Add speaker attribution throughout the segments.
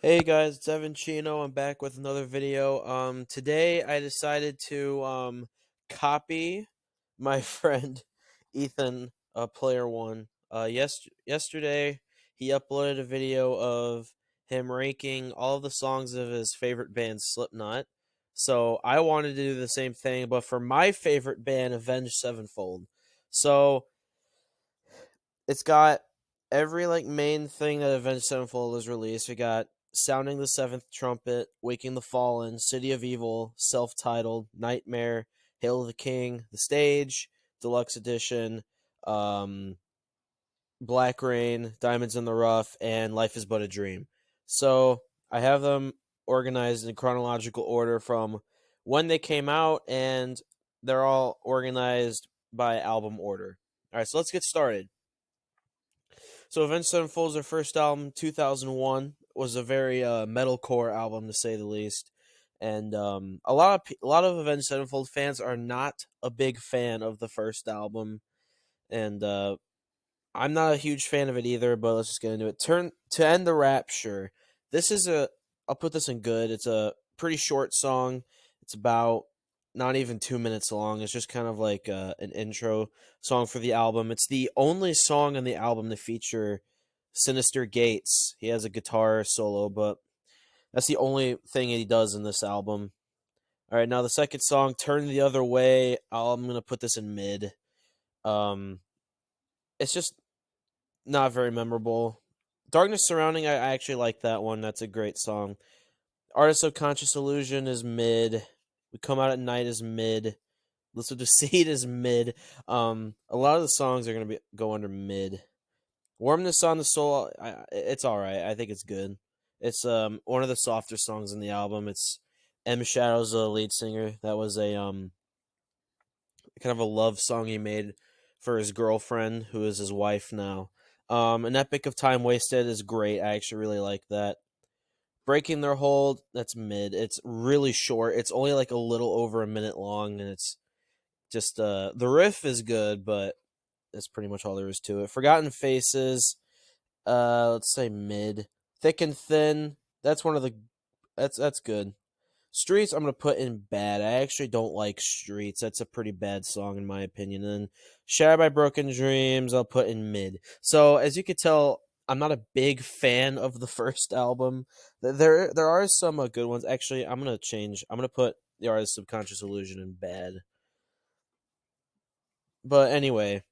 Speaker 1: Hey guys, it's Evan Chino. I'm back with another video. Today I decided to copy my friend Ethan, Player One. Yesterday he uploaded a video of him ranking all of the songs of his favorite band, Slipknot. So I wanted to do the same thing, but for my favorite band, Avenged Sevenfold. So it's got every main thing that Avenged Sevenfold has released. We got Sounding the Seventh Trumpet, Waking the Fallen, City of Evil, Self-Titled, Nightmare, Hail of the King, The Stage, Deluxe Edition, um, Black Rain, Diamonds in the Rough, and Life is But a Dream. So I have them organized in chronological order from when they came out, and they're all organized by album order. All right, so let's get started. So Avenged Sevenfold's their first album, 2001, was a very metalcore album to say the least, and a lot of Avenged Sevenfold fans are not a big fan of the first album, and I'm not a huge fan of it either. But let's just get into it. Turn to End the Rapture. This is a I'll put this in good. It's a pretty short song. It's about not even 2 minutes long. It's just kind of like an intro song for the album. It's the only song on the album to feature Sinister Gates. He has a guitar solo, but that's the only thing he does in this album. All right, now the second song, Turn the Other Way. I'm gonna put this in mid. Um, it's just not very memorable. Darkness Surrounding, I actually like that one. That's a great song. Artist of Conscious Illusion is mid. We Come Out at Night is mid. Listen to Seed is mid. A lot of the songs are gonna go under mid. Warmness on the Soul, it's all right. I think it's good. It's one of the softer songs in the album. It's M Shadow's the lead singer. That was a kind of a love song he made for his girlfriend, who is his wife now. An Epic of Time Wasted is great. I actually really like that. Breaking Their Hold, that's mid. It's really short. It's only like a little over a minute long, and it's just the riff is good, but that's pretty much all there is to it. Forgotten Faces, let's say mid. Thick and Thin, that's one of the that's good. Streets, I'm gonna put in bad. I actually don't like Streets. That's a pretty bad song in my opinion. And Shattered by Broken Dreams, I'll put in mid. So as you could tell, I'm not a big fan of the first album. There are some good ones. Actually, I'm gonna change. I'm gonna put the Artist Subconscious Illusion in bad. But anyway,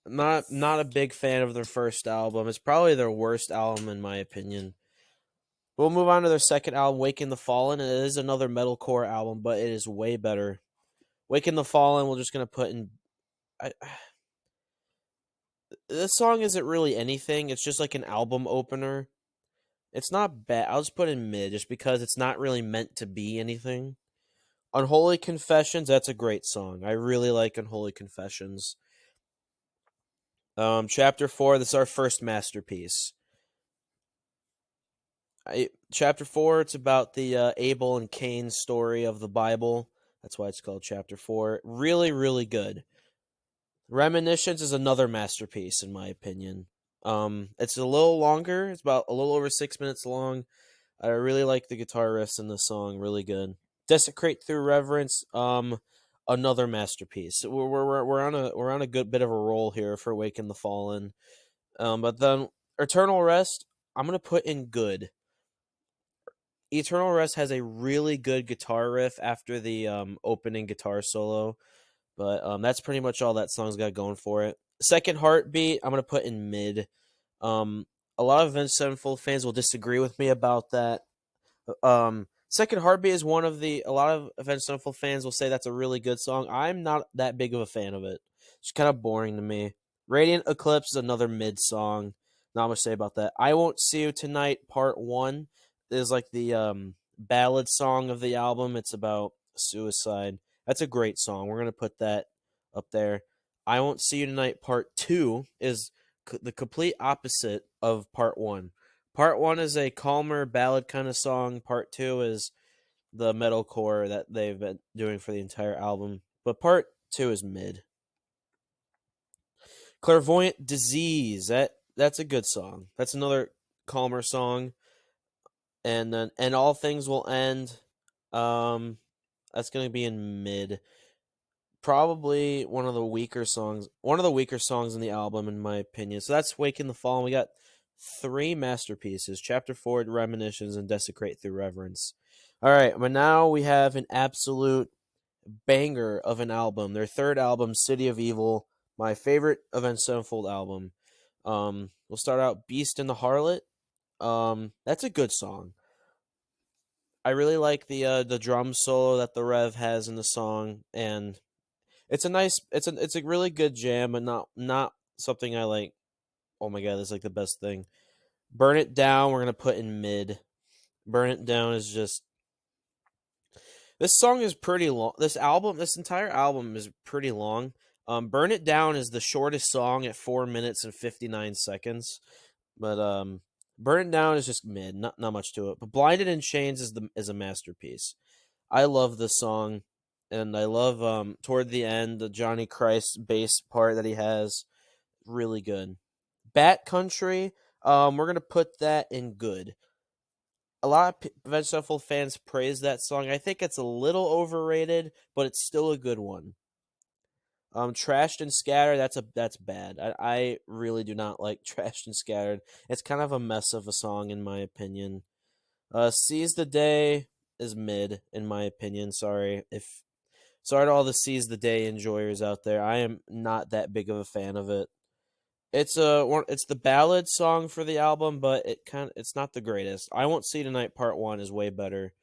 Speaker 1: not a big fan of their first album. It's probably their worst album in my opinion. We'll move on to their second album, Waking the Fallen. It is another metalcore album, but it is way better. Waking the Fallen, we're just gonna put in. I, this song isn't really anything. It's just like an album opener. It's not bad. I'll just put in mid, just because it's not really meant to be anything. Unholy Confessions, that's a great song. I really like Unholy Confessions. Chapter 4, this is our first masterpiece. Chapter 4, it's about the Abel and Cain story of the Bible. That's why it's called Chapter 4. Really, really good. Reminiscence is another masterpiece, in my opinion. It's a little longer. It's about a little over 6 minutes long. I really like the guitar riffs in the song. Really good. Desecrate Through Reverence. Another masterpiece. We're on a good bit of a roll here for Waking the Fallen. But then Eternal Rest, I'm gonna put in good. Eternal Rest has a really good guitar riff after the opening guitar solo, but that's pretty much all that song's got going for it. Second Heartbeat, I'm gonna put in mid. Um, a lot of Avenged Sevenfold fans will disagree with me about that. Second Heartbeat is one of the a lot of Avenged Sevenfold fans will say that's a really good song. I'm not that big of a fan of it. It's kind of boring to me. Radiant Eclipse is another mid song. Not much to say about that. I Won't See You Tonight Part 1 is like the ballad song of the album. It's about suicide. That's a great song. We're going to put that up there. I Won't See You Tonight Part 2 is the complete opposite of Part 1. Part 1 is a calmer ballad kind of song. Part 2 is the metalcore that they've been doing for the entire album. But Part 2 is mid. Clairvoyant Disease. That's a good song. That's another calmer song. and then and all things will end. Um, that's gonna be in mid. Probably one of the weaker songs. One of the weaker songs in the album, in my opinion. So that's "Wake in the Fall." And we got three masterpieces: Chapter 4, Reminiscence, and "Desecrate Through Reverence." All right, but now we have an absolute banger of an album. Their third album, "City of Evil," my favorite Avenged Sevenfold album. We'll start out "Beast and the Harlot." That's a good song. I really like the drum solo that the Rev has in the song, and it's a really good jam, but not something I like. Oh my god, that's like the best thing. "Burn It Down," we're gonna put in mid. "Burn It Down" is just this song is pretty long. This entire album is pretty long. "Burn It Down" is the shortest song at 4 minutes and 59 seconds. But "Burn It Down" is just mid, not much to it. But "Blinded in Chains" is a masterpiece. I love this song, and I love toward the end the Johnny Christ bass part that he has. Really good. "Bat Country," we're gonna put that in good. A lot of Avenged Sevenfold fans praise that song. I think it's a little overrated, but it's still a good one. "Trashed and Scattered," that's bad. I really do not like "Trashed and Scattered." It's kind of a mess of a song in my opinion. "Seize the Day" is mid in my opinion. Sorry to all the "Seize the Day" enjoyers out there. I am not that big of a fan of it. It's the ballad song for the album, but it's not the greatest. "I Won't See Tonight" Part 1 is way better.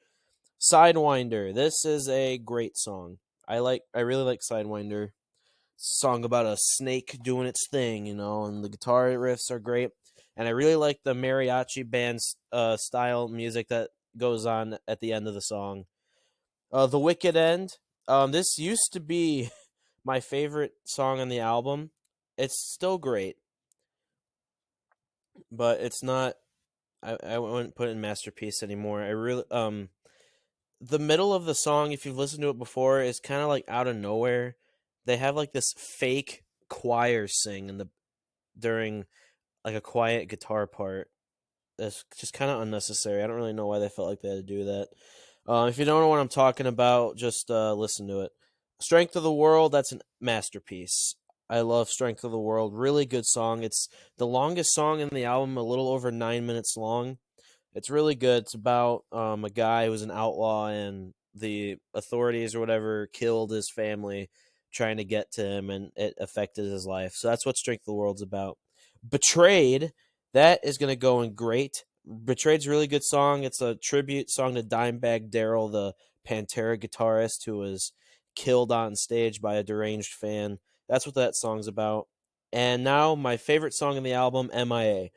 Speaker 1: "Sidewinder." This is a great song. I really like "Sidewinder." Song about a snake doing its thing, and the guitar riffs are great. And I really like the mariachi band style music that goes on at the end of the song. "The Wicked End." This used to be my favorite song on the album. It's still great, but it's not. I wouldn't put it in masterpiece anymore. I really the middle of the song, if you've listened to it before, is kind of like out of nowhere. They have like this fake choir sing during like a quiet guitar part. That's just kind of unnecessary. I don't really know why they felt like they had to do that. If you don't know what I'm talking about, just listen to it. "Strength of the World," that's a masterpiece. I love "Strength of the World." Really good song. It's the longest song in the album, a little over 9 minutes long. It's really good. It's about a guy who was an outlaw, and the authorities or whatever killed his family trying to get to him, and it affected his life. So that's what "Strength of the World's about. "Betrayed," that is going to go in great. "Betrayed's a really good song. It's a tribute song to Dimebag Darrell, the Pantera guitarist who was killed on stage by a deranged fan. That's what that song's about. And now my favorite song in the album, "MIA."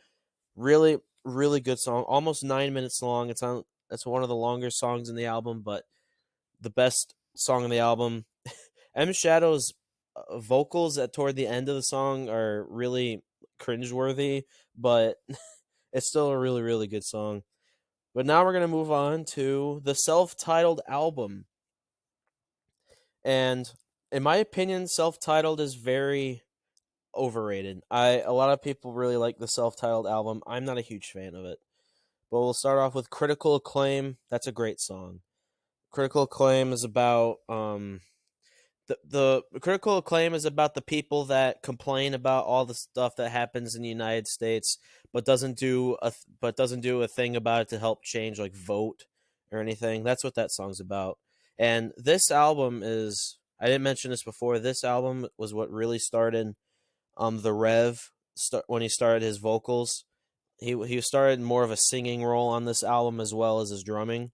Speaker 1: Really, really good song. Almost 9 minutes long. It's one of the longer songs in the album, but the best song in the album. M Shadow's vocals toward the end of the song are really cringeworthy, but it's still a really, really good song. But now we're gonna move on to the self-titled album, and in my opinion, self-titled is very overrated. A lot of people really like the self-titled album. I'm not a huge fan of it. But we'll start off with "Critical Acclaim." That's a great song. Critical Acclaim is about the Critical Acclaim is about the people that complain about all the stuff that happens in the United States, but doesn't do a thing about it to help change, like vote or anything. That's what that song's about. And this album is, I didn't mention this before. This album was what really started the Rev when he started his vocals. He started more of a singing role on this album as well as his drumming.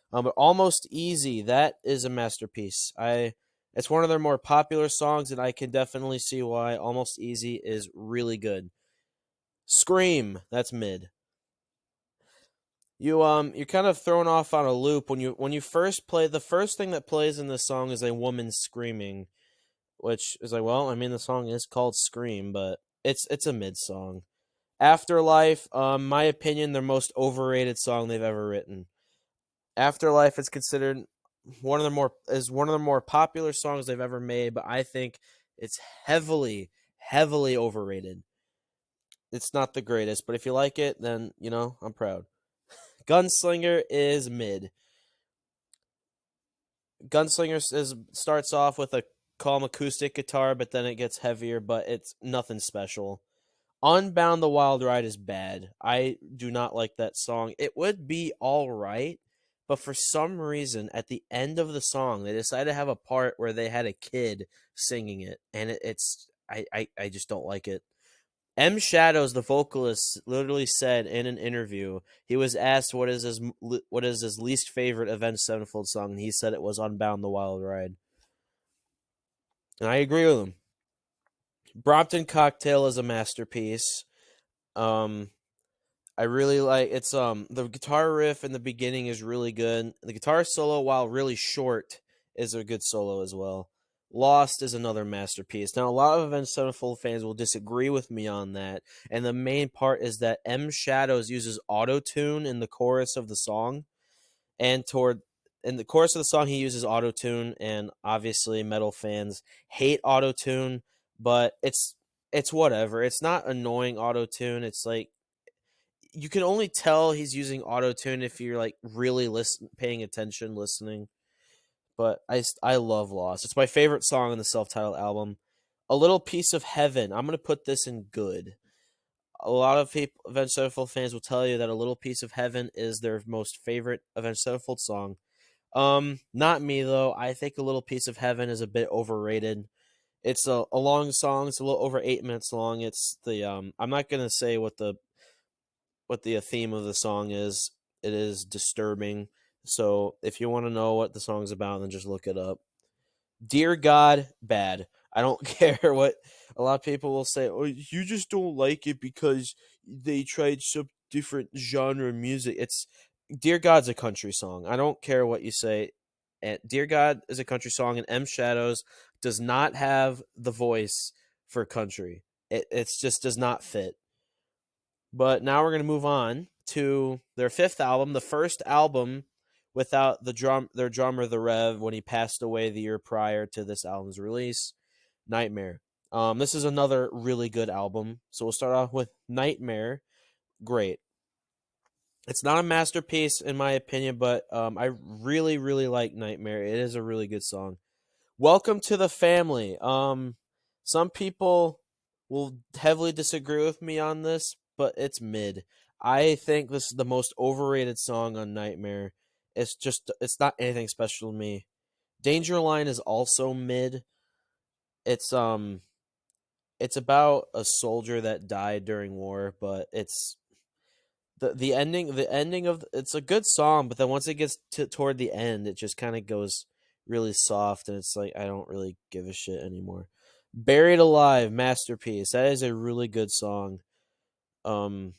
Speaker 1: But "Almost Easy," that is a masterpiece. It's one of their more popular songs, and I can definitely see why "Almost Easy" is really good. "Scream," that's mid. You're kind of thrown off on a loop when you first play. The first thing that plays in this song is a woman screaming, which is like, well, I mean, the song is called "Scream," but it's a mid song. "Afterlife," my opinion, their most overrated song they've ever written. "Afterlife" is considered one of the more popular songs they've ever made, but I think it's heavily, heavily overrated. It's not the greatest, but if you like it, then I'm proud. Gunslinger is mid. Gunslinger starts off with a calm acoustic guitar, but then it gets heavier, but it's nothing special. Unbound the Wild Ride is bad. I do not like that song. It would be all right, but for some reason, at the end of the song, they decided to have a part where they had a kid singing it, and I just don't like it. M Shadows, the vocalist, literally said in an interview, he was asked what is his least favorite Avenged Sevenfold song, and he said it was "Unbound the Wild Ride," and I agree with him. Brompton Cocktail is a masterpiece. Um, I really like it's the guitar riff in the beginning is really good. The guitar solo, while really short, is a good solo as well. Lost is another masterpiece. Now, a lot of Avenged Sevenfold fans will disagree with me on that, and the main part is that M Shadows uses auto tune in the chorus of the song, and toward in the chorus of the song he uses auto tune, and obviously metal fans hate auto tune, but it's whatever. It's not annoying auto tune. It's like you can only tell he's using auto tune if you're like really paying attention, listening. But I love Lost. It's my favorite song on the self-titled album. A Little Piece of Heaven. I'm gonna put this in good. A lot of people, Avenged Sevenfold fans, will tell you that A Little Piece of Heaven is their most favorite Avenged Sevenfold song. Not me though. I think A Little Piece of Heaven is a bit overrated. It's a long song. It's a little over 8 minutes long. It's the I'm not gonna say what the theme of the song is. It is disturbing. So if you want to know what the song's about, then just look it up. Dear God, bad. I don't care what a lot of people will say. Oh, you just don't like it because they tried some different genre of music. It's Dear God's a country song. I don't care what you say. And Dear God is a country song, and M Shadows does not have the voice for country. It's just does not fit. But now we're going to move on to their fifth album, the first album without their drummer, the Rev, when he passed away the year prior to this album's release, Nightmare. This is another really good album. So we'll start off with Nightmare. Great. It's not a masterpiece in my opinion, but I really, really like Nightmare. It is a really good song. Welcome to the Family. Some people will heavily disagree with me on this, but it's mid. I think this is the most overrated song on Nightmare. It's not anything special to me. Danger Line is also mid. It's it's about a soldier that died during war, but it's the ending of it's a good song, but then once it gets toward the end, it just kind of goes really soft, and it's like I don't really give a shit anymore. Buried Alive, masterpiece. That is a really good song. Um,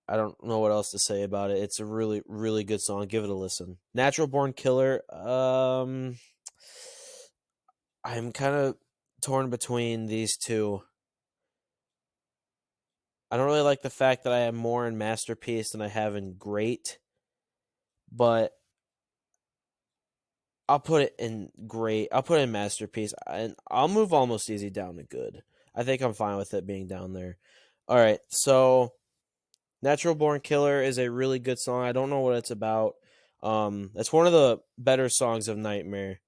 Speaker 1: I don't know what else to say about it. It's a really, really good song. Give it a listen. Natural Born Killer. I'm kind of torn between these two. I don't really like the fact that I have more in masterpiece than I have in great, but I'll put it in great. I'll put it in masterpiece, and I'll move Almost Easy down to good. I think I'm fine with it being down there. All right, so Natural Born Killer is a really good song. I don't know what it's about. It's one of the better songs of Nightmare.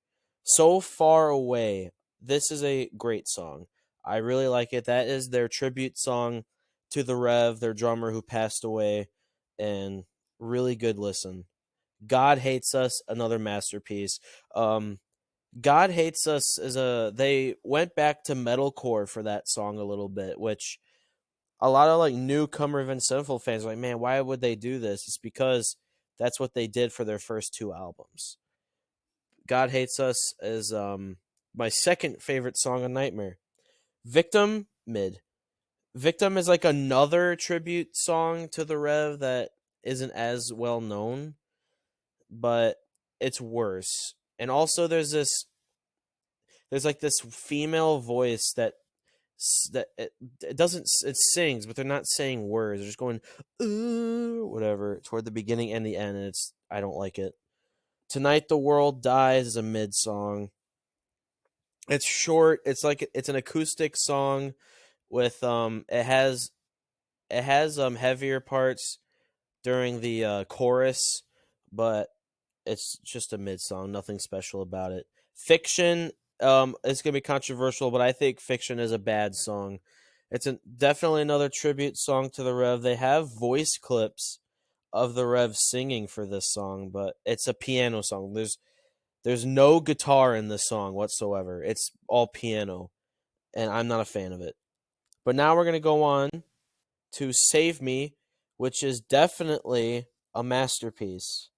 Speaker 1: So Far Away. This is a great song. I really like it. That is their tribute song to the Rev, their drummer who passed away, and really good listen. God Hates Us, another masterpiece. Um, God Hates Us is they went back to metalcore for that song a little bit, which a lot of like newcomer Avenged Sevenfold fans are like, man, why would they do this? It's because that's what they did for their first two albums. God Hates Us is my second favorite song on Nightmare. Victim, mid. Victim is like another tribute song to the Rev that isn't as well known, but it's worse. And also there's like this female voice it doesn't it sings, but they're not saying words. They're just going whatever toward the beginning and the end, and I don't like it. Tonight the World Dies is a mid song. It's short. It's like it's an acoustic song with it has heavier parts during the chorus, but it's just a mid song, nothing special about it. Fiction, it's gonna be controversial, but I think Fiction is a bad song. It's definitely another tribute song to the Rev. They have voice clips of the Rev singing for this song, but it's a piano song. There's no guitar in this song whatsoever. It's all piano, and I'm not a fan of it. But now we're gonna go on to Save Me, which is definitely a masterpiece.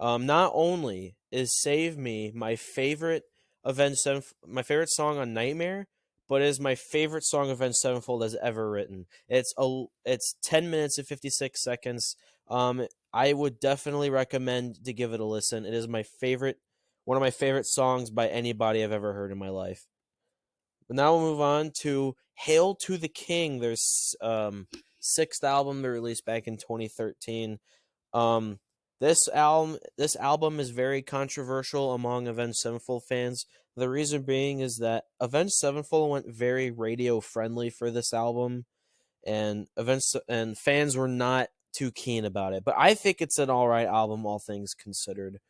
Speaker 1: Not only is Save Me my favorite my favorite song on Nightmare, but it is my favorite song Avenged Sevenfold has ever written. It's 10 minutes and 56 seconds. I would definitely recommend to give it a listen. It is one of my favorite songs by anybody I've ever heard in my life. But now we'll move on to Hail to the King, their sixth album they released back in 2013. Um, this album is very controversial among Avenged Sevenfold fans. The reason being is that Avenged Sevenfold went very radio friendly for this album, and fans were not too keen about it. But I think it's an all right album, all things considered.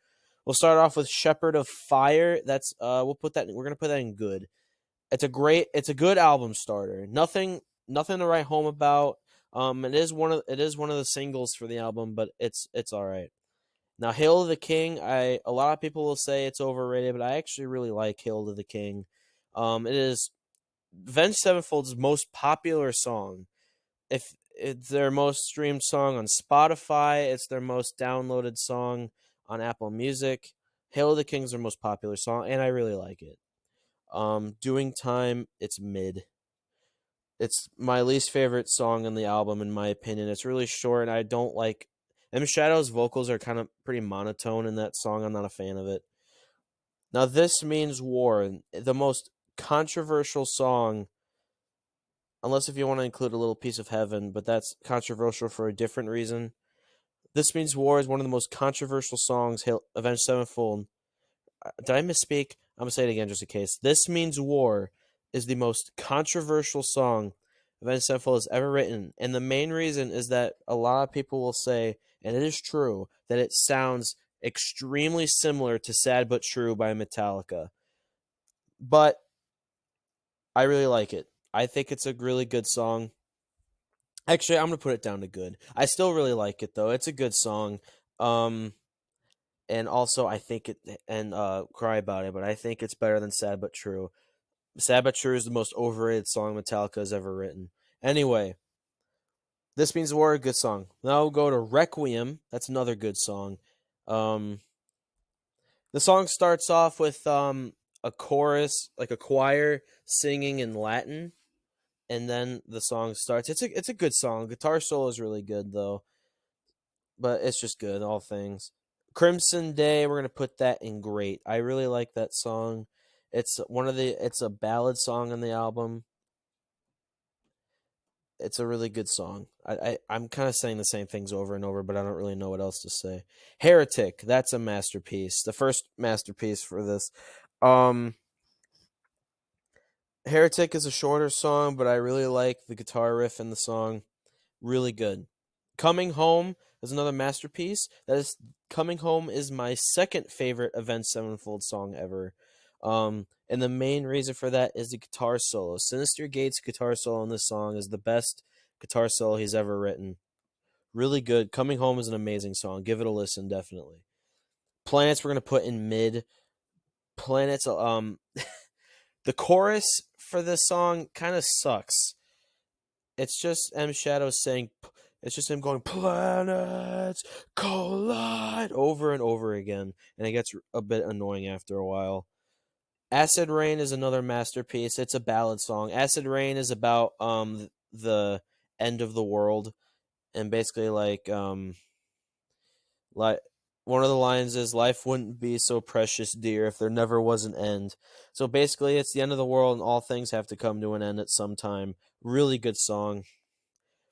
Speaker 1: We'll start off with Shepherd of Fire. We're gonna put that in good. It's a good album starter. Nothing to write home about. It is one of the singles for the album, but it's all right. Now, Hail to the King, a lot of people will say it's overrated, but I actually really like Hail to the King. It is Avenged Sevenfold's most popular song. If it's their most streamed song on Spotify, it's their most downloaded song on Apple Music. Hail to the King's their most popular song, and I really like it. Doing Time, it's mid. It's my least favorite song on the album, in my opinion. It's really short, and I don't like. M Shadow's vocals are kind of pretty monotone in that song. I'm not a fan of it. Now, This Means War, the most controversial song, unless if you want to include a little piece of heaven, but that's controversial for a different reason. This Means War is one of the most controversial songs Avenged Sevenfold. Did I misspeak? I'm going to say it again just in case. This Means War is the most controversial song Avenged Sevenfold has ever written. And the main reason is that a lot of people will say, and it is true, that it sounds extremely similar to Sad But True by Metallica. But I really like it. I think it's a really good song. Actually, I'm going to put it down to good. I still really like it, though. It's a good song. And also, I think cry about it, but I think it's better than Sad But True. Sad But True is the most overrated song Metallica has ever written. Anyway, This Means War, a good song. Now we'll go to Requiem. That's another good song. The song starts off with a chorus, like a choir singing in Latin, and then the song starts. It's a good song. Guitar solo is really good though, but it's just good, all things. Crimson Day, we're gonna put that in great. I really like that song. It's a ballad song on the album. It's a really good song. I'm kind of saying the same things over and over, but I don't really know what else to say. Heretic, that's a masterpiece. The first masterpiece for this. Heretic is a shorter song, but I really like the guitar riff in the song. Really good. Coming Home is another masterpiece. Coming Home is my second favorite Avenged Sevenfold song ever. And the main reason for that is the guitar solo. Sinister Gate's guitar solo in this song is the best guitar solo he's ever written. Really good. Coming Home is an amazing song. Give it a listen, definitely. Planets we're gonna put in mid. Planets, the chorus for this song kind of sucks. It's just M Shadow saying, it's just him going, planets collide over and over again, and it gets a bit annoying after a while. Acid Rain is another masterpiece. It's a ballad song. Acid Rain is about the end of the world, and basically like one of the lines is life wouldn't be so precious dear if there never was an end. So basically it's the end of the world and all things have to come to an end at some time. Really good song.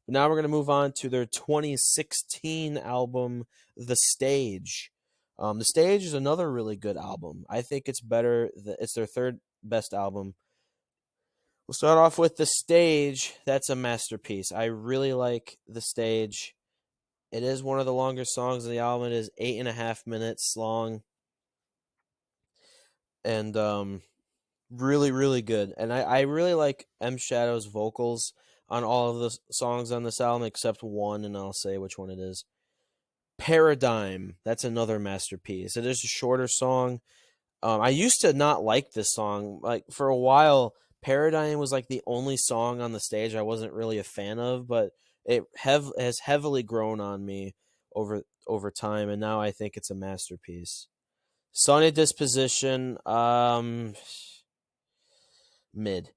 Speaker 1: But now we're going to move on to their 2016 album The Stage. The Stage is another really good album. I think it's better. It's their third best album. We'll start off with The Stage. That's a masterpiece. I really like The Stage. It is one of the longer songs of the album. It is 8.5 minutes long, and really, really good. And I really like M Shadow's vocals on all of the songs on this album except one, and I'll say which one it is. Paradigm. That's another masterpiece. It is a shorter song. I used to not like this song. Like for a while, Paradigm was like the only song on the stage I wasn't really a fan of, but it has heavily grown on me over time, and now I think it's a masterpiece. Sunny Disposition, mid.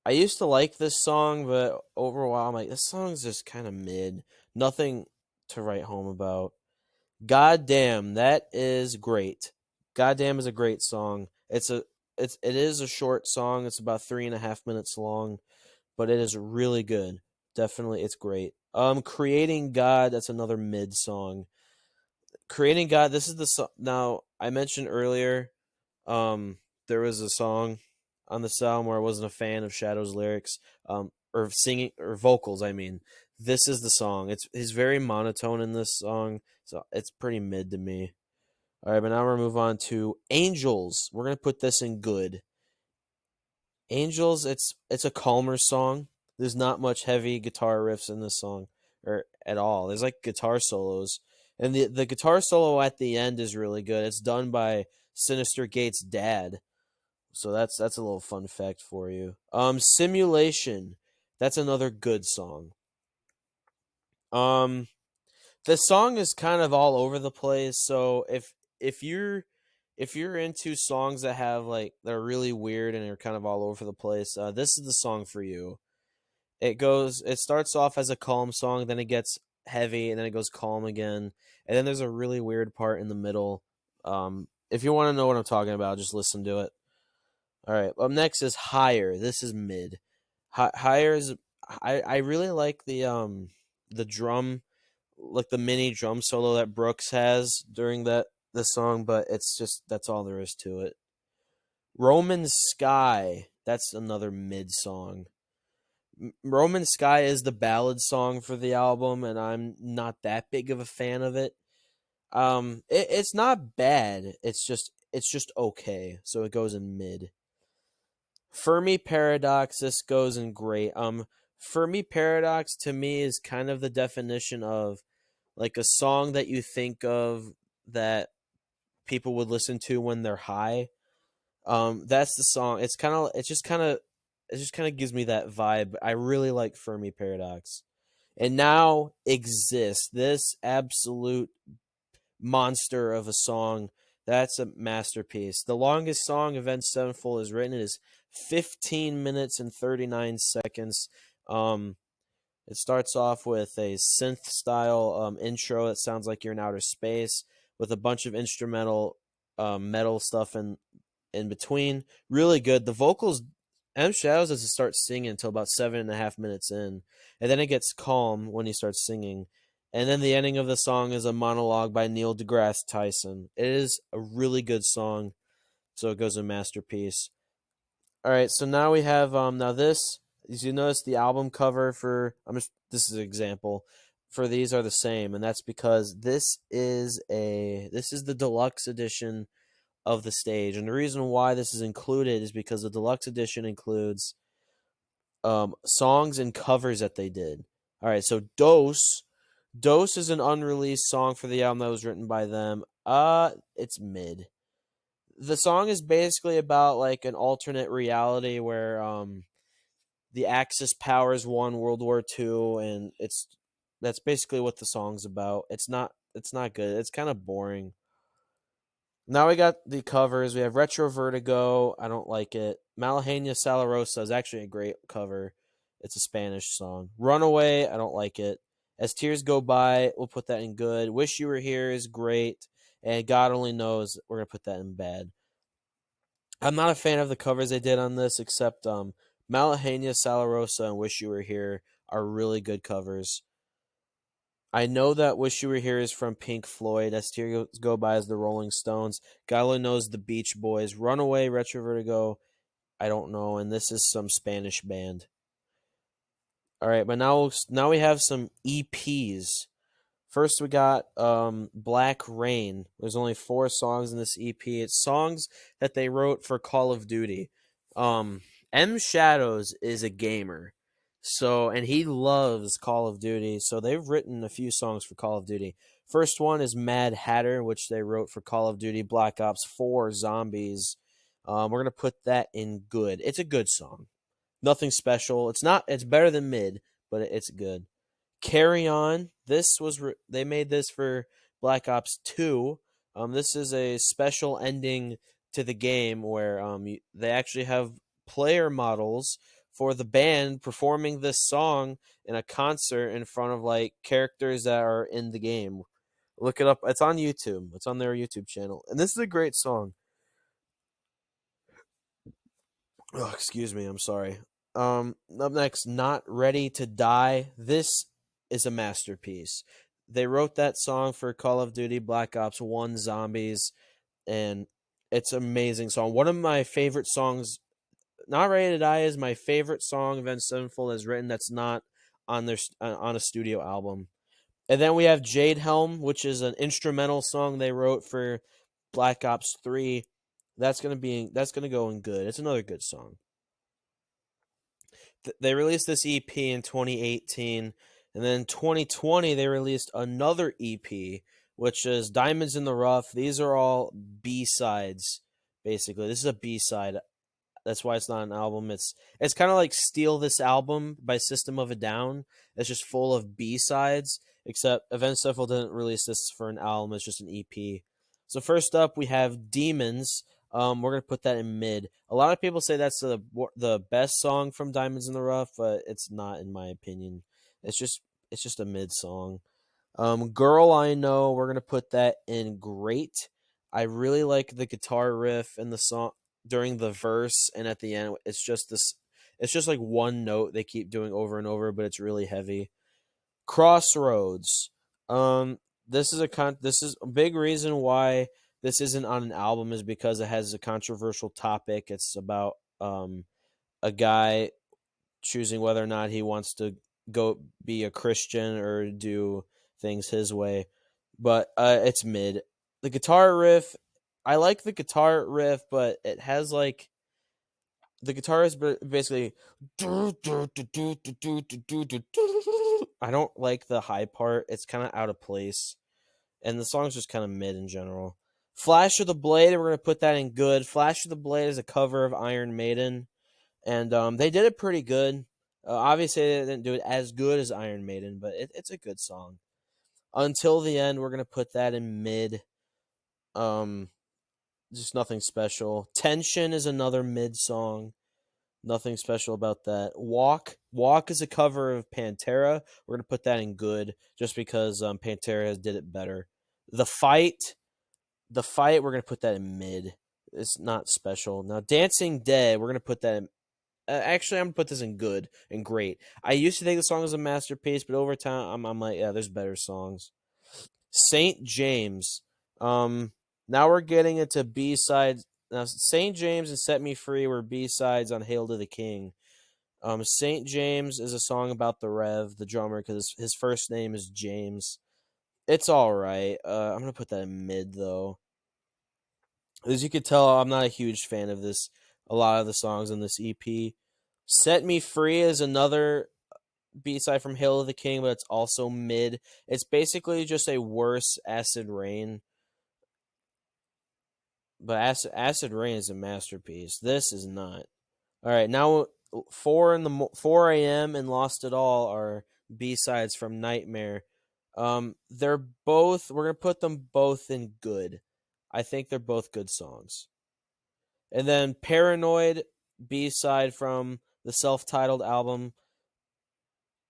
Speaker 1: I used to like this song, but over a while, I'm like, this song's just kind of mid. Nothing to write home about. Goddamn, that is great. Goddamn is a great song. It is a short song. It's about 3.5 minutes long, but it is really good. Definitely, it's great. Creating God, that's another mid song. Creating God, this is the song. Now I mentioned earlier, there was a song on the album where I wasn't a fan of Shadow's lyrics, or singing or vocals. I mean, this is the song. He's very monotone in this song, so it's pretty mid to me. All right, but now we're gonna move on to Angels. We're gonna put this in good. Angels, it's a calmer song. There's not much heavy guitar riffs in this song, or at all. There's like guitar solos, and the guitar solo at the end is really good. It's done by Sinister Gate's dad, so that's a little fun fact for you. Simulation, that's another good song. Um, the song is kind of all over the place. So if you're if you're into songs that have like that are really weird and are kind of all over the place, this is the song for you. It starts off as a calm song, then it gets heavy, and then it goes calm again, and then there's a really weird part in the middle. If you want to know what I'm talking about, just listen to it. All right. Up next is Higher. This is mid. Higher is I really like the drum, like the mini drum solo that Brooks has during the song, but it's just that's all there is to it. Roman Sky, that's another mid song. Roman Sky is the ballad song for the album, and I'm not that big of a fan of it. It's not bad. It's just okay. So it goes in mid. Fermi Paradox, this goes in great. Fermi Paradox to me is kind of the definition of like a song that you think of that people would listen to when they're high. That's the song. It just kind of gives me that vibe. I really like Fermi Paradox. And now exists this absolute monster of a song. That's a masterpiece. The longest song Avenged Sevenfold has written is 15 minutes and 39 seconds. Um, it starts off with a synth style intro that sounds like you're in outer space with a bunch of instrumental metal stuff in between. Really good. The vocals, M Shadows doesn't start singing until about 7.5 minutes in, and then it gets calm when he starts singing. And then the ending of the song is a monologue by Neil deGrasse Tyson. It is a really good song, so it goes a masterpiece. All right, so now we have now this. As you notice, the album cover for this is an example for these are the same, and that's because this is the deluxe edition of the stage, and the reason why this is included is because the deluxe edition includes songs and covers that they did. All right, so Dose is an unreleased song for the album that was written by them. It's mid. The song is basically about like an alternate reality where the Axis powers won World War II, and that's basically what the song's about. It's not good. It's kind of boring. Now we got the covers. We have Retro Vertigo. I don't like it. Malahania Salarosa is actually a great cover. It's a Spanish song. Runaway, I don't like it. As Tears Go By, we'll put that in good. Wish You Were Here is great. And God Only Knows, we're going to put that in bad. I'm not a fan of the covers they did on this, except Malahania Salarosa and Wish You Were Here are really good covers. I know that Wish You Were Here is from Pink Floyd. As Tears Go By as the Rolling Stones. God only knows the Beach Boys. Runaway, Retro Vertigo, I don't know. And this is some Spanish band. All right, but now we have some EPs. First, we got Black Rain. There's only 4 songs in this EP. It's songs that they wrote for Call of Duty. Um, M Shadows is a gamer, so and he loves Call of Duty. So they've written a few songs for Call of Duty. First one is Mad Hatter, which they wrote for Call of Duty Black Ops 4 Zombies. We're gonna put that in good. It's a good song. Nothing special. It's not. It's better than mid, but it's good. Carry On. They made this for Black Ops 2. This is a special ending to the game where they actually have player models for the band performing this song in a concert in front of like characters that are in the game. Look it up. It's on YouTube. It's on their YouTube channel. And this is a great song. Oh, excuse me. I'm sorry. Up next, Not Ready to Die. This is a masterpiece. They wrote that song for Call of Duty Black Ops 1 Zombies, and it's an amazing song. One of my favorite songs, Not Ready to Die, is my favorite song Avenged Sevenfold has written that's not on on a studio album. And then we have Jade Helm, which is an instrumental song they wrote for Black Ops 3. That's gonna go in good. It's another good song. They released this EP in 2018, and then 2020 they released another EP, which is Diamonds in the Rough. These are all B sides, basically. This is a B side. That's why it's not an album. It's kind of like Steal This Album by System of a Down. It's just full of B sides. Except Avenged Sevenfold didn't release this for an album. It's just an EP. So first up, we have Demons. We're gonna put that in mid. A lot of people say that's the best song from Diamonds in the Rough, but it's not in my opinion. It's just it's just a mid song. Girl I Know, we're gonna put that in great. I really like the guitar riff and the song during the verse and at the end. It's just like one note they keep doing over and over, but it's really heavy. Crossroads. Um, this is a big reason why this isn't on an album is because it has a controversial topic. It's about a guy choosing whether or not he wants to go be a Christian or do things his way. But it's mid. The guitar riff, I like the guitar riff, but it has like the guitar is basically. I don't like the high part. It's kind of out of place, and the song's just kind of mid in general. Flash of the Blade, we're gonna put that in good. Flash of the Blade is a cover of Iron Maiden, and they did it pretty good. Obviously, they didn't do it as good as Iron Maiden, but it's a good song. Until the End, we're gonna put that in mid. Um, just nothing special. Tension is another mid song. Nothing special about that. Walk is a cover of Pantera. We're gonna put that in good, just because Pantera did it better. The fight, we're gonna put that in mid. It's not special. Now, Dancing Dead, we're gonna put that in. Actually, I'm gonna put this in good and great. I used to think the song was a masterpiece, but over time, I'm like, yeah, there's better songs. Saint James. Now we're getting into B sides. Now, Saint James and Set Me Free were B sides on Hail to the King. Saint James is a song about the Rev, the drummer, because his first name is James. It's all right. I'm gonna put that in mid though. As you can tell, I'm not a huge fan of this. A lot of the songs in this EP. Set Me Free is another B side from Hail of the King, but it's also mid. It's basically just a worse Acid Rain. But Acid Rain is a masterpiece. This is not. All right, now 4 a.m. and Lost It All are B sides from Nightmare. They're both. We're gonna put them both in good. I think they're both good songs. And then Paranoid, B side from the self-titled album.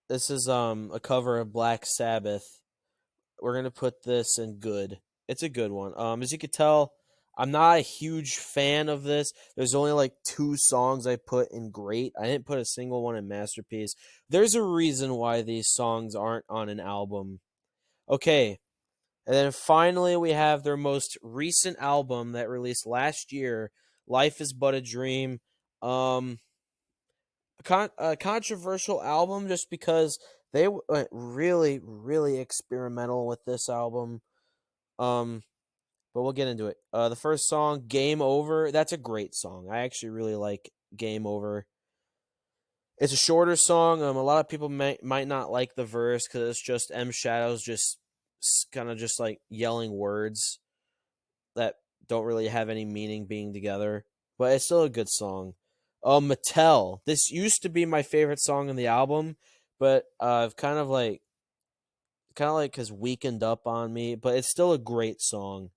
Speaker 1: This is a cover of Black Sabbath. We're gonna put this in good. It's a good one. As you could tell, I'm not a huge fan of this. There's only like 2 songs I put in great. I didn't put a single one in masterpiece. There's a reason why these songs aren't on an album. Okay, and then finally we have their most recent album that released last year, Life Is But a Dream. Um, a controversial album just because they went really, really experimental with this album. Um, but we'll get into it. The first song, "Game Over," that's a great song. I actually really like "Game Over." It's a shorter song. A lot of people might not like the verse because it's just M Shadows just kind of just like yelling words that don't really have any meaning being together. But it's still a good song. Mattel. This used to be my favorite song on the album, but I've kind of like has weakened up on me. But it's still a great song.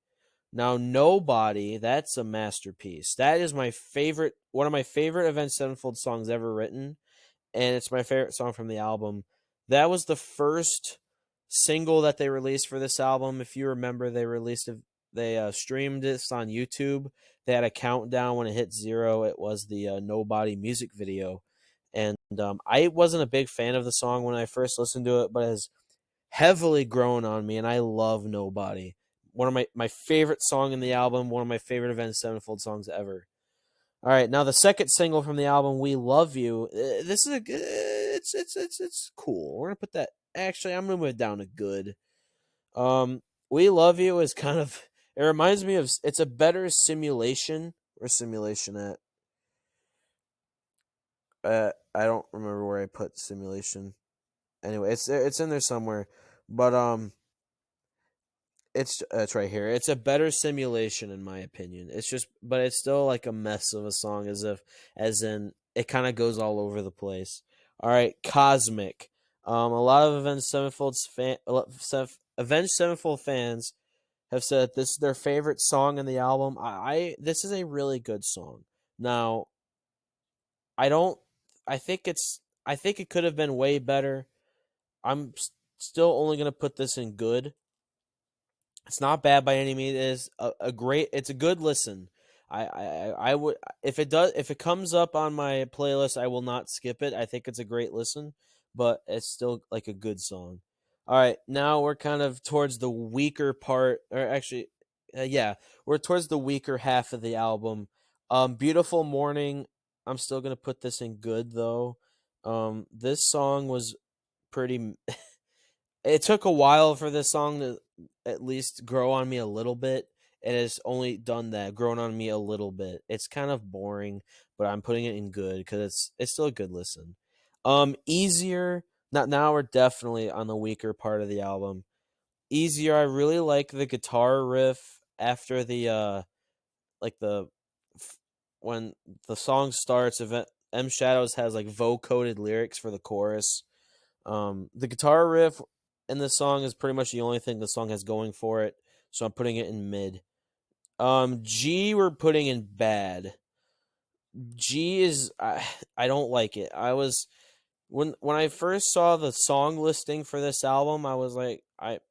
Speaker 1: Now, Nobody, that's a masterpiece. That is my favorite, one of my favorite Avenged Sevenfold songs ever written, and it's my favorite song from the album. That was the first single that they released for this album. If you remember, they streamed this on YouTube. They had a countdown when it hit 0. It was the Nobody music video, and I wasn't a big fan of the song when I first listened to it, but it has heavily grown on me, and I love Nobody. One of my favorite song in the album, one of my favorite Avenged Sevenfold songs ever. All right, now the second single from the album, "We Love You." This is it's cool. We're gonna put that. Actually, I'm gonna move it down to good. Um, "We Love You" is kind of. It reminds me of. It's a better simulation or simulation at. I don't remember where I put simulation. Anyway, it's in there somewhere, but it's right here. It's a better simulation in my opinion. It's just, but it's still like a mess of a song, as in it kind of goes all over the place. All right, Cosmic. A lot of Avenged Sevenfold fans have said this is their favorite song in the album. This is a really good song. Now, I don't. I think it's. I think it could have been way better. I'm still only gonna put this in good. It's not bad by any means. It is a great. It's a good listen. I would, if it comes up on my playlist, I will not skip it. I think it's a great listen, but it's still like a good song. All right, now we're kind of towards the weaker part, or actually, yeah, we're towards the weaker half of the album. "Beautiful Morning." I'm still gonna put this in good though. This song was pretty. It took a while for this song to at least grow on me a little bit. It has only done that, grown on me a little bit. It's kind of boring, but I'm putting it in good because it's still a good listen. Easier. Not now. We're definitely on the weaker part of the album. Easier. I really like the guitar riff after the like the when the song starts. M Shadows has like vocoded lyrics for the chorus. The guitar riff in this song is pretty much the only thing the song has going for it, so I'm putting it in mid. G we're putting in bad. G is I don't like it. I was when I first saw the song listing for this album, I was like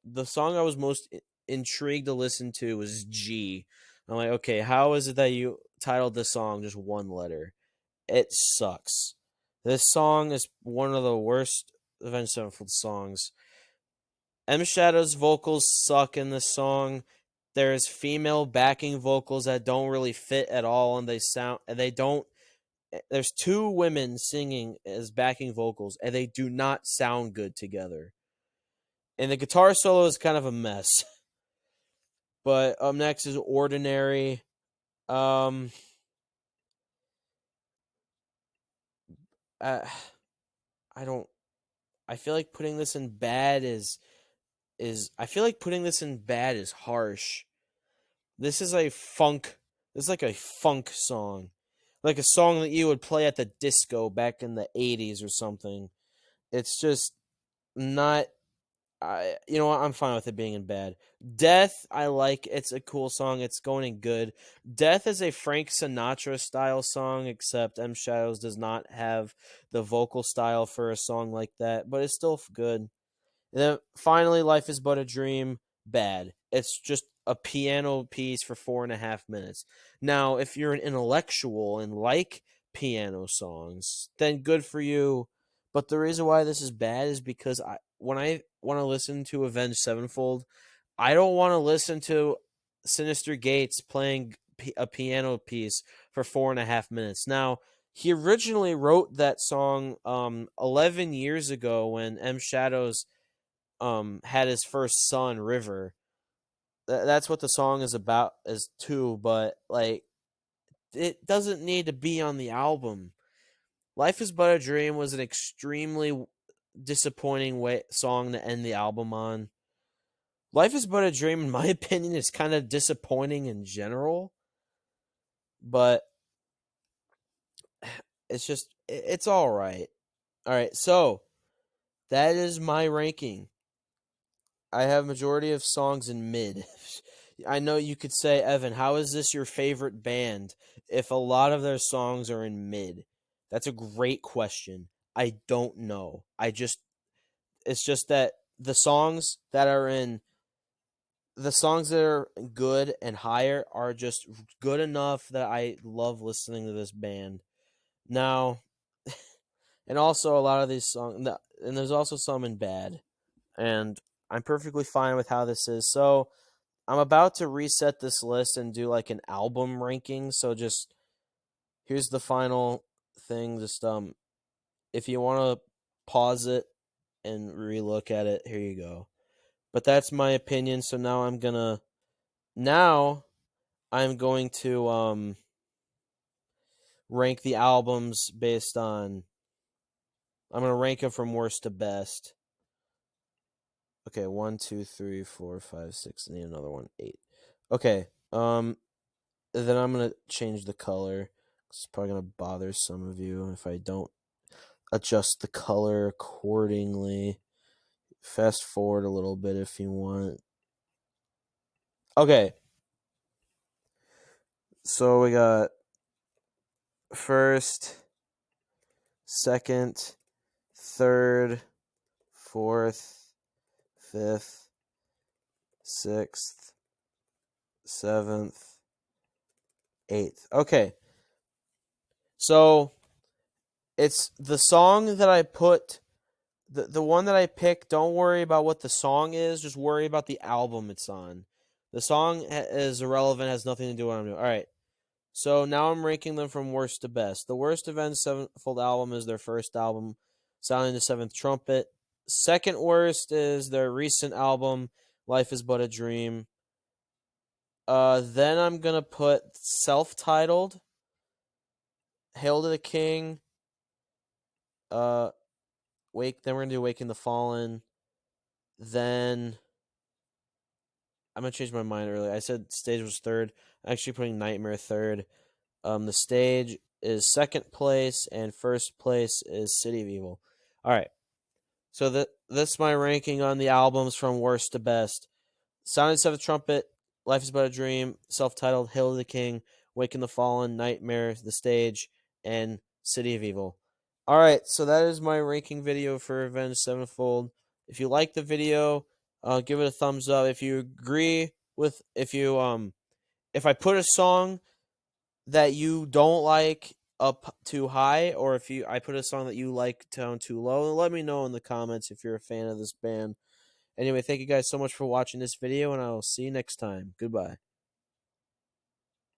Speaker 1: the song I was most intrigued to listen to was G. I'm like, okay, how is it that you titled the song just one letter? It sucks. This song is one of the worst Avenged Sevenfold songs. M Shadow's vocals suck in this song. There's female backing vocals that don't really fit at all, and they don't. There's two women singing as backing vocals, and they do not sound good together. And the guitar solo is kind of a mess. But up next is Ordinary. Um, I, I don't. I feel like putting this in bad is. I feel like putting this in bad is harsh. This is a funk. This is like a funk song, like a song that you would play at the disco back in the '80s or something. It's just not. You know what? I'm fine with it being in bad. Death, I like. It's a cool song. It's going in good. Death is a Frank Sinatra style song, except M Shadows does not have the vocal style for a song like that, but it's still good. And then finally, Life is But a Dream, bad. It's just a piano piece for 4.5 minutes. Now, if you're an intellectual and like piano songs, then good for you. But the reason why this is bad is because when I want to listen to Avenged Sevenfold, I don't want to listen to Sinister Gates playing a piano piece for 4.5 minutes. Now, he originally wrote that song 11 years ago when M Shadows had his first son, River. That's what the song is about is too, but like it doesn't need to be on the album. Life is But a Dream was an extremely disappointing song to end the album on. Life is But a Dream, in my opinion, is kind of disappointing in general, but it's all right. All right, so that is my ranking. I have majority of songs in mid. I know you could say, Evan, how is this your favorite band if a lot of their songs are in mid? That's a great question. I don't know. It's just that the songs that are good and higher are just good enough that I love listening to this band. Now, and also a lot of these songs, and there's also some in bad, and I'm perfectly fine with how this is. So I'm about to reset this list and do like an album ranking. So just here's the final thing. Just if you want to pause it and relook at it, here you go. But that's my opinion. So now I'm going to rank the albums based on. I'm gonna rank them from worst to best. Okay, 1, 2, 3, 4, 5, 6. I need another one. 8. Okay. Then I'm gonna change the color. It's probably gonna bother some of you if I don't adjust the color accordingly. Fast forward a little bit if you want. Okay. So we got first, second, third, fourth, fifth, sixth, seventh, eighth. Okay. So it's the song that I put the one that I picked. Don't worry about what the song is, just worry about the album it's on. The song is irrelevant, has nothing to do with what I'm doing. All right. So now I'm ranking them from worst to best. The worst Avenged Sevenfold album is their first album, Sounding the Seventh Trumpet. Second worst is their recent album, Life is But a Dream. Then I'm gonna put self-titled, Hail to the King. Wake. Then we're gonna do Waking the Fallen. Then I'm gonna change my mind earlier. I said Stage was third. I'm actually putting Nightmare third. The Stage is second place, and first place is City of Evil. All right. So that's my ranking on the albums from worst to best. Sound and Seventh Trumpet, Life is But a Dream, self-titled, Hail to the King, Waking the Fallen, Nightmare, The Stage, and City of Evil. All right, so that is my ranking video for Avenged Sevenfold. If you like the video, give it a thumbs up. If you agree with, if I put a song that you don't like up too high, or if I put a song that you like down too low, let me know in the comments if you're a fan of this band. Anyway, thank you guys so much for watching this video, and I will see you next time. Goodbye.